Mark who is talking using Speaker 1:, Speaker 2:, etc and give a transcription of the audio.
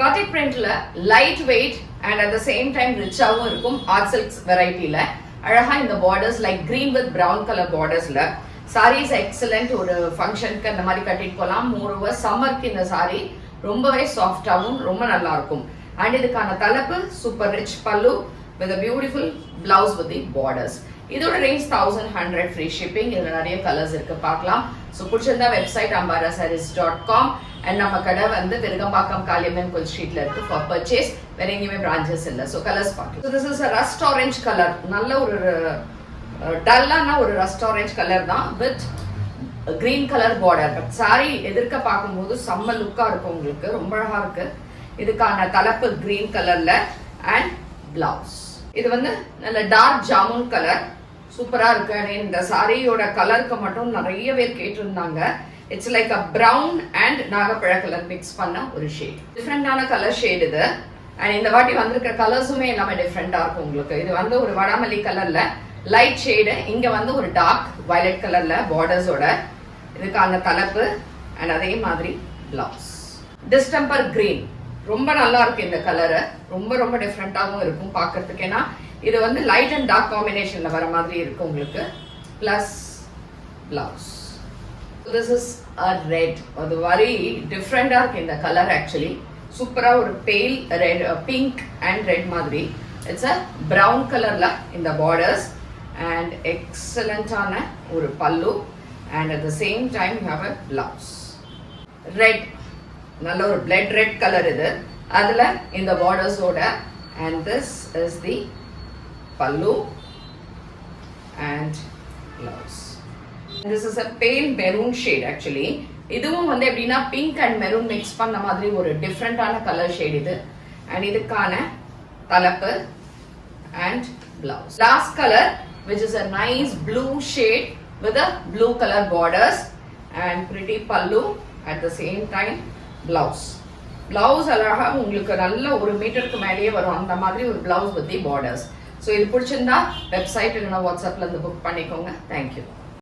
Speaker 1: batik printல light weight and at the same time ரிச்சாவும் இருக்கும். ஆர்ட் சில்க்ஸ் வெரைட்டில அழகா இந்த borders like green with brown colour பார்டர்ஸ்ல சாரீஸ் எக்ஸலண்ட். ஒரு ஃபங்க்ஷனுக்கு அந்த மாதிரி கட்டிட்டு போகலாம். மோரோவர் சம்மருக்கு இந்த சாரி ரொம்பவே சாஃப்டாகவும் ரொம்ப நல்லா இருக்கும். அண்ட் இதுக்கான தலைப்பு சூப்பர் ரிச் பல்லு with beautiful blouse with the borders. இதோட ரேஞ்ச் 1100 ஃப்ரீ ஷிப்பிங். இதுல நிறைய கலர்ஸ் இருக்கு, பார்க்கலாம். ஸோ பிடிச்சிருந்தா வெப்சைட் ambarasarees.com. அண்ட் நம்ம கடை வந்து விருகம்பாக்கம் காளியம்மன் கோயில் ஸ்ட்ரீட்ல இருக்கு ஃபார் பர்ச்சேஸ். வேற எங்கேயுமே பிரான்ச்சஸ் இல்லை. ஸோ கலர்ஸ் பார்க்கலாம். So this is rust orange colour. நல்ல ஒரு டல்லான ஒரு ரஸ்ட் ஆரஞ்ச் கலர் தான் with green colour border. But sorry எதிர்க்க பார்க்கும்போது செம்ம லுக்கா இருக்கும், உங்களுக்கு ரொம்ப அழகா இருக்கு. இதுக்கான தலைப்பு கிரீன் கலர்ல அண்ட் பிளவுஸ். இது வந்து நல்ல டார்க் ஜாமுன் கலர், சூப்பரா இருக்கு. இந்த சாரியோட கலருக்கு மட்டும் நிறைய பேர் கேட்டிருந்தாங்க. It's like a brown and நாகப்பழ கலர் மிக்ஸ் பண்ண ஒரு ஷேட். டிஃப்ரெண்டான கலர் ஷேட் இது. அண்ட் இந்த வாட்டி வந்திருக்க கலர்ஸுமே எல்லாமே டிஃப்ரெண்டா இருக்கும் உங்களுக்கு. இது வந்து ஒரு வடாமல்லி கலர்ல லைட் ஷேடு, இங்க வந்து ஒரு டார்க் வயலட் கலர்ல பார்டர்ஸோட இதுக்கான தலைப்பு அண்ட் அதே மாதிரி பிளவுஸ். டிஸ்டம்பர் கிரீன் ரொம்ப நல்லா இருக்கு. இந்த கலரு ரொம்ப ரொம்ப டிஃப்ரெண்டாகவும் இருக்கும் பார்க்கறதுக்கு. ஏன்னா இது வந்து லைட் அண்ட் டார்க் காம்பினேஷன்ல வர மாதிரி இருக்கு உங்களுக்கு. Plus blouse. This is a red. அது வெரி டிஃப்ரெண்டா இருக்கு இந்த கலர். ஆக்சுவலி சூப்பரா ஒரு பேல் ரெட், பிங்க் அண்ட் ரெட் மாதிரி. இட்ஸ் அ பிரவுன் கலர்ல இந்த பார்டர்ஸ் அண்ட் எக்ஸலண்டான ஒரு பல்லு and at the same time you have a blouse. Red நல்ல ஒரு பிளட் ரெட் கலர் இது. அதுல இந்த பார்டர்ஸோட அண்ட் திஸ் இஸ் தி பல்லு and blouse. This is a பேல் மெரூன் ஷேட். ஆக்சுவலி இதுவும் வந்து எப்படின்னா பிங்க் அண்ட் மெரூன் மிக்ஸ் பண்ண மாதிரி ஒரு டிஃப்ரெண்டான கலர் ஷேட் இது. அண்ட் இதுக்கான தலைப்பு and blouse. Last colour which is a nice blue shade with a blue color borders and pretty pallu at the same time blouse. Blouse அழகா உங்களுக்கு நல்ல ஒரு மீட்டருக்கு மேலேயே வரும் அந்த மாதிரி ஒரு blouse with the borders. So இது பிடிச்சிருந்தா வெப்சைட் இல்லைன்னா வாட்ஸ்அப்ல இருந்து புக் பண்ணிக்கோங்க. தேங்க்யூ.